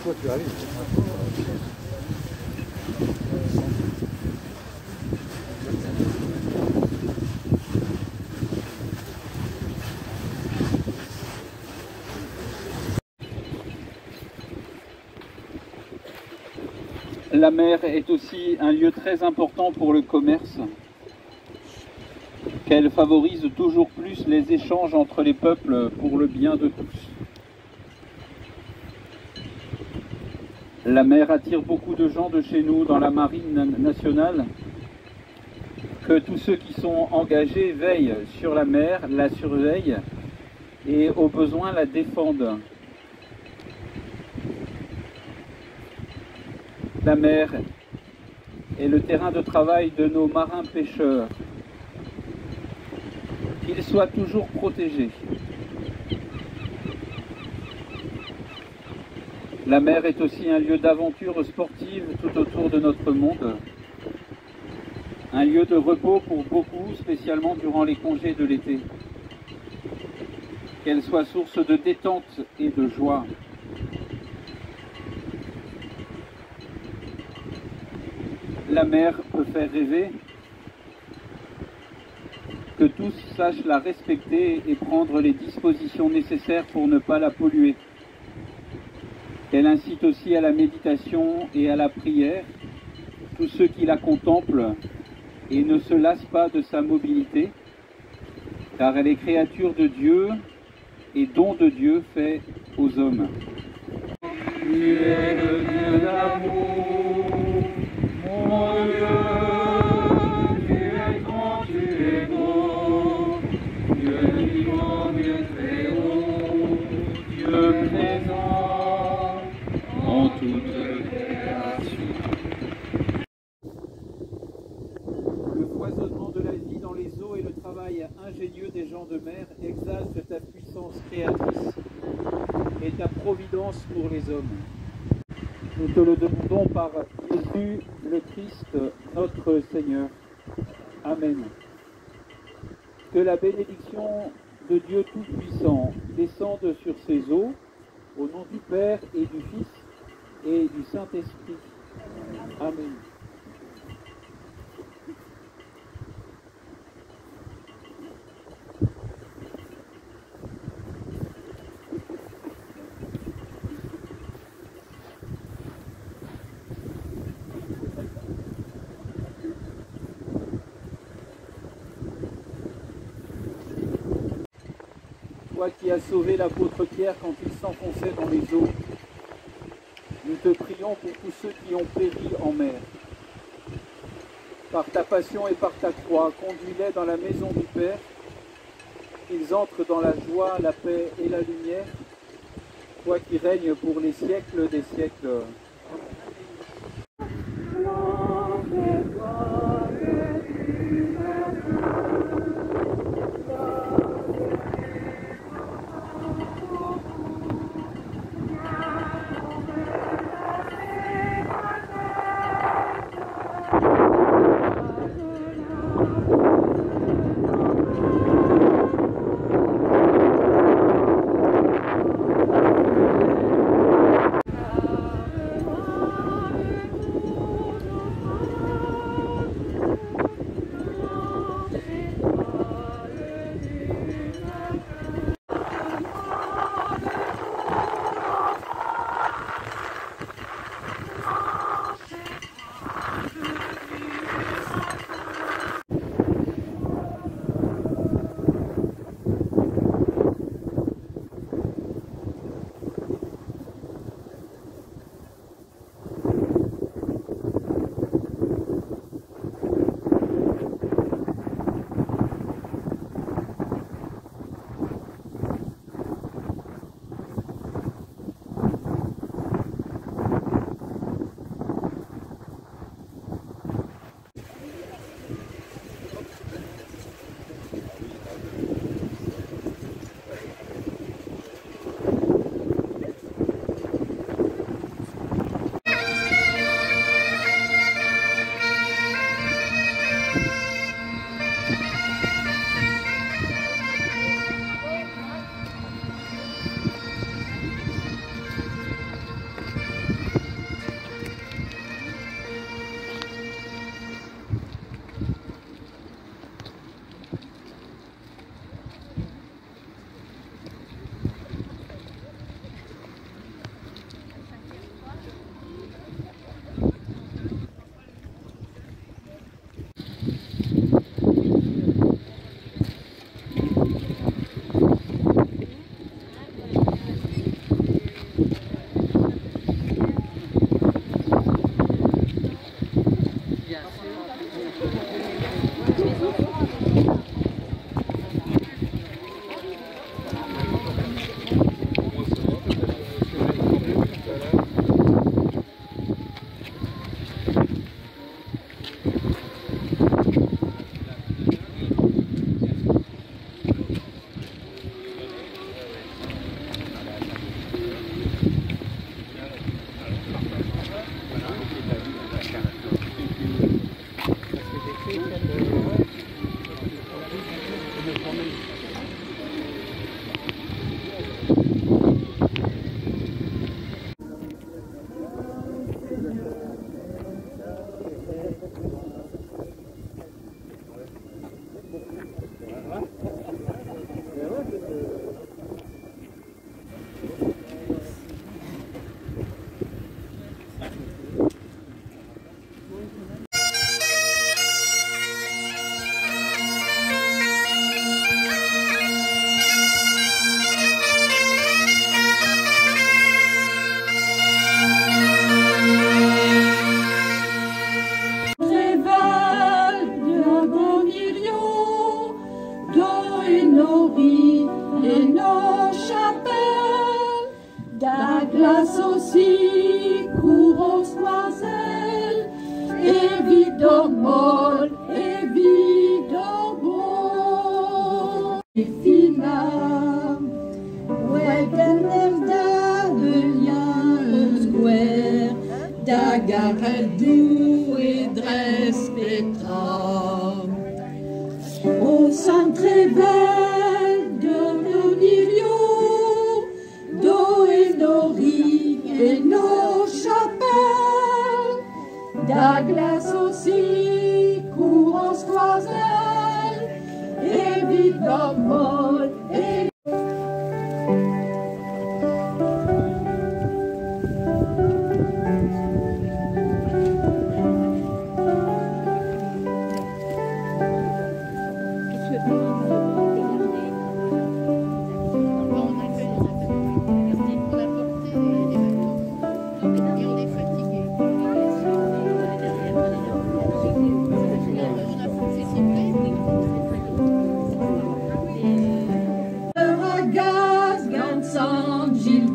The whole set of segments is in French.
Pourquoi tu arrives? La mer est aussi un lieu très important pour le commerce, qu'elle favorise toujours plus les échanges entre les peuples pour le bien de tous. La mer attire beaucoup de gens de chez nous dans la marine nationale, que tous ceux qui sont engagés veillent sur la mer, la surveillent et au besoin la défendent. La mer est le terrain de travail de nos marins pêcheurs. Qu'ils soient toujours protégés. La mer est aussi un lieu d'aventure sportive tout autour de notre monde. Un lieu de repos pour beaucoup, spécialement durant les congés de l'été. Qu'elle soit source de détente et de joie. La mer peut faire rêver, que tous sachent la respecter et prendre les dispositions nécessaires pour ne pas la polluer. Elle incite aussi à la méditation et à la prière, tous ceux qui la contemplent et ne se lassent pas de sa mobilité, car elle est créature de Dieu et don de Dieu fait aux hommes. Tu es le Dieu d'amour, mon Dieu. Le foisonnement de la vie dans les eaux et le travail ingénieux des gens de mer exaltent ta puissance créatrice et ta providence pour les hommes. Nous te le demandons par Jésus le Christ, notre Seigneur. Amen. Que la bénédiction de Dieu Tout-Puissant descende sur ces eaux, au nom du Père et du Fils et du Saint-Esprit. Amen. toi qui as sauvé l'apôtre Pierre quand il s'enfonçait dans les eaux. Nous te prions pour tous ceux qui ont péri en mer. Par ta passion et par ta croix, conduis-les dans la maison du Père, qu'ils entrent dans la joie, la paix et la lumière, toi qui règnes pour les siècles des siècles. Glace aussi, couronne soiselle, évidemment, évidemment. Et fina, ouais, qu'elle de square, d'agaradou et dresse pétra. Au centre belle de l'Onirio, et nos chapelles, la glace aussi, courant soiselle, évidemment, et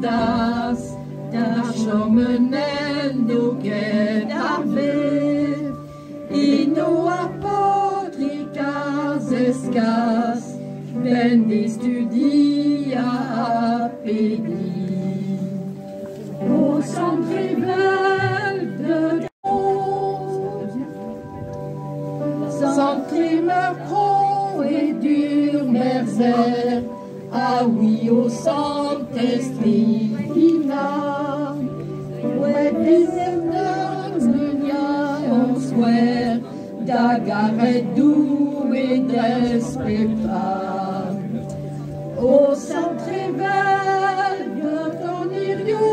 das, da schomenen no get arve, i no apotricas escas, wenn die studia appedi. Au centre de Centre Mercron et Durmerzer, ah oui, au Saint-Esprit Vina, ouais, des Nunia, on souhaite, d'Agaret doux et d'Espépa. Au Centre-Vel de Tonirio,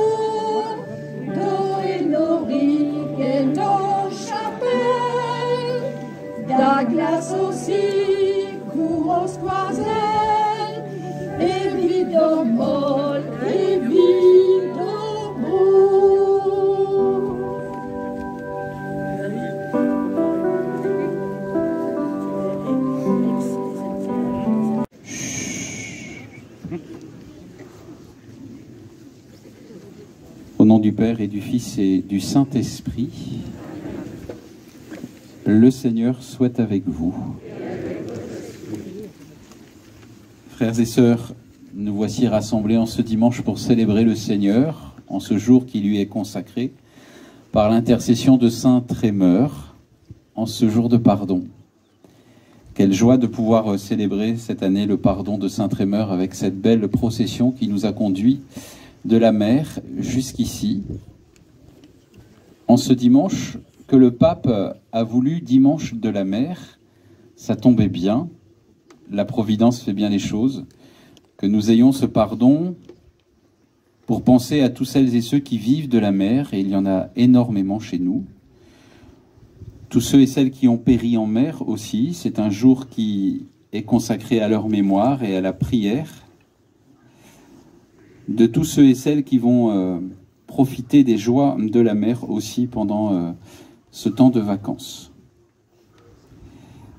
d'eau et Norique et nos chapelles, la glace aussi, court aux squazelles, et vide au mol, et vide au Au nom du Père et du Fils et du Saint-Esprit, le Seigneur soit avec vous. Frères et sœurs, nous voici rassemblés en ce dimanche pour célébrer le Seigneur, en ce jour qui lui est consacré, par l'intercession de Saint Trémeur, en ce jour de pardon. Quelle joie de pouvoir célébrer cette année le pardon de Saint Trémeur avec cette belle procession qui nous a conduits de la mer jusqu'ici, en ce dimanche que le pape a voulu dimanche de la mer. Ça tombait bien, la Providence fait bien les choses, que nous ayons ce pardon pour penser à tous celles et ceux qui vivent de la mer, et il y en a énormément chez nous. Tous ceux et celles qui ont péri en mer aussi, c'est un jour qui est consacré à leur mémoire et à la prière de tous ceux et celles qui vont profiter des joies de la mer aussi pendant ce temps de vacances.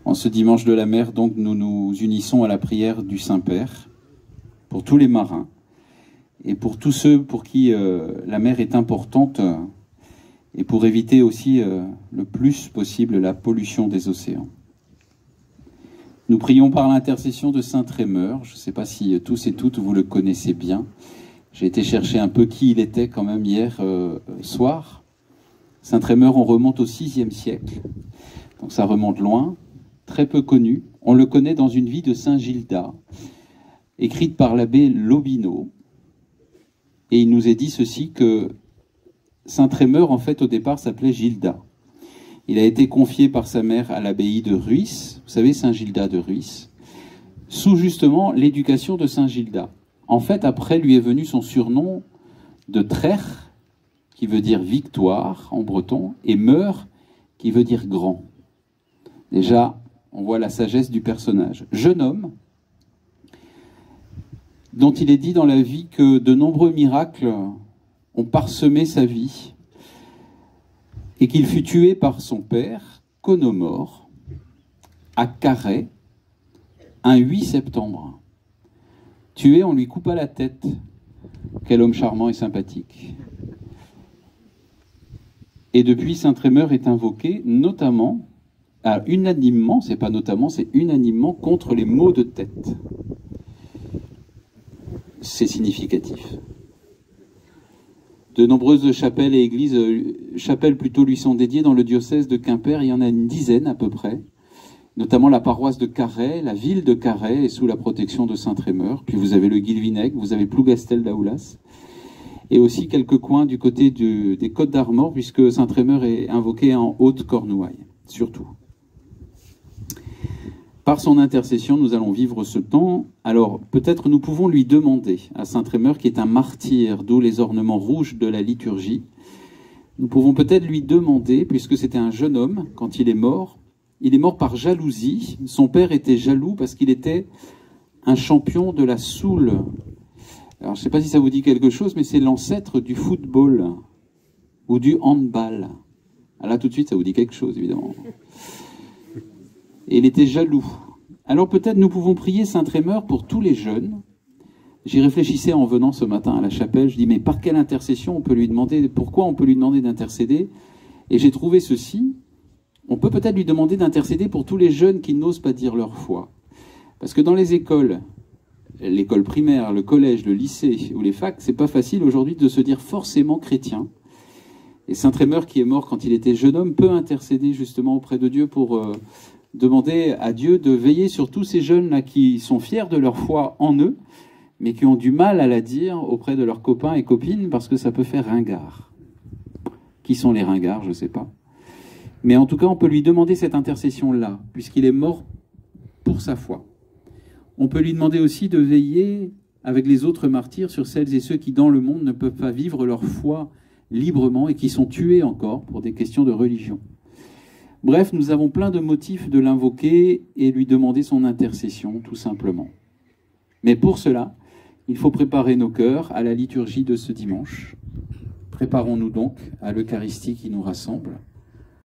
En ce dimanche de la mer, donc, nous nous unissons à la prière du Saint-Père pour tous les marins et pour tous ceux pour qui la mer est importante et pour éviter aussi le plus possible la pollution des océans. Nous prions par l'intercession de Saint Trémeur. Je ne sais pas si tous et toutes vous le connaissez bien. J'ai été chercher un peu qui il était quand même hier soir. Saint Trémeur, on remonte au VIe siècle, donc ça remonte loin, très peu connu. On le connaît dans une vie de Saint Gildas, écrite par l'abbé Lobino. Et il nous est dit ceci, que Saint Trémeur, en fait, au départ, s'appelait Gildas. Il a été confié par sa mère à l'abbaye de Rhuys, vous savez, Saint Gildas de Rhuys, sous justement l'éducation de Saint Gildas. En fait, après, lui est venu son surnom de Trèr, qui veut dire victoire en breton, et Meur, qui veut dire grand. Déjà, on voit la sagesse du personnage. Jeune homme, dont il est dit dans la vie que de nombreux miracles ont parsemé sa vie, et qu'il fut tué par son père, Conomore, à Carhaix, un 8 septembre. Tué, on lui coupa la tête. Quel homme charmant et sympathique. Et depuis, Saint Trémeur est invoqué notamment, unanimement, c'est pas notamment, c'est unanimement contre les maux de tête. C'est significatif. De nombreuses chapelles et églises, chapelles plutôt, lui sont dédiées dans le diocèse de Quimper. Il y en a une dizaine à peu près, notamment la paroisse de Carhaix. La ville de Carhaix est sous la protection de Saint Trémeur. Puis vous avez le Guilvinec, vous avez Plougastel d'Aoulas, et aussi quelques coins du côté des Côtes d'Armor, puisque Saint Trémeur est invoqué en Haute-Cornouaille, surtout. Par son intercession, nous allons vivre ce temps. Alors, peut-être nous pouvons lui demander à Saint Trémeur, qui est un martyr, d'où les ornements rouges de la liturgie, nous pouvons peut-être lui demander, puisque c'était un jeune homme, quand il est mort par jalousie. Son père était jaloux parce qu'il était un champion de la soule. Alors, je ne sais pas si ça vous dit quelque chose, mais c'est l'ancêtre du football ou du handball. Ah, là, tout de suite, ça vous dit quelque chose, évidemment. Et il était jaloux. Alors peut-être nous pouvons prier Saint Trémeur pour tous les jeunes, J'y réfléchissais en venant ce matin à la chapelle. Je dis, mais par quelle intercession on peut lui demander, pourquoi on peut lui demander d'intercéder? Et j'ai trouvé ceci. On peut peut-être lui demander d'intercéder pour tous les jeunes qui n'osent pas dire leur foi. Parce que dans les écoles, l'école primaire, le collège, le lycée ou les facs, c'est pas facile aujourd'hui de se dire forcément chrétien. Et Saint-Trémeur, qui est mort quand il était jeune homme, peut intercéder justement auprès de Dieu pour demander à Dieu de veiller sur tous ces jeunes-là qui sont fiers de leur foi en eux, mais qui ont du mal à la dire auprès de leurs copains et copines parce que ça peut faire ringard. Qui sont les ringards, je ne sais pas. Mais en tout cas, on peut lui demander cette intercession-là, puisqu'il est mort pour sa foi. On peut lui demander aussi de veiller avec les autres martyrs sur celles et ceux qui, dans le monde, ne peuvent pas vivre leur foi librement et qui sont tués encore pour des questions de religion. Bref, nous avons plein de motifs de l'invoquer et lui demander son intercession, tout simplement. Mais pour cela, il faut préparer nos cœurs à la liturgie de ce dimanche. Préparons-nous donc à l'Eucharistie qui nous rassemble.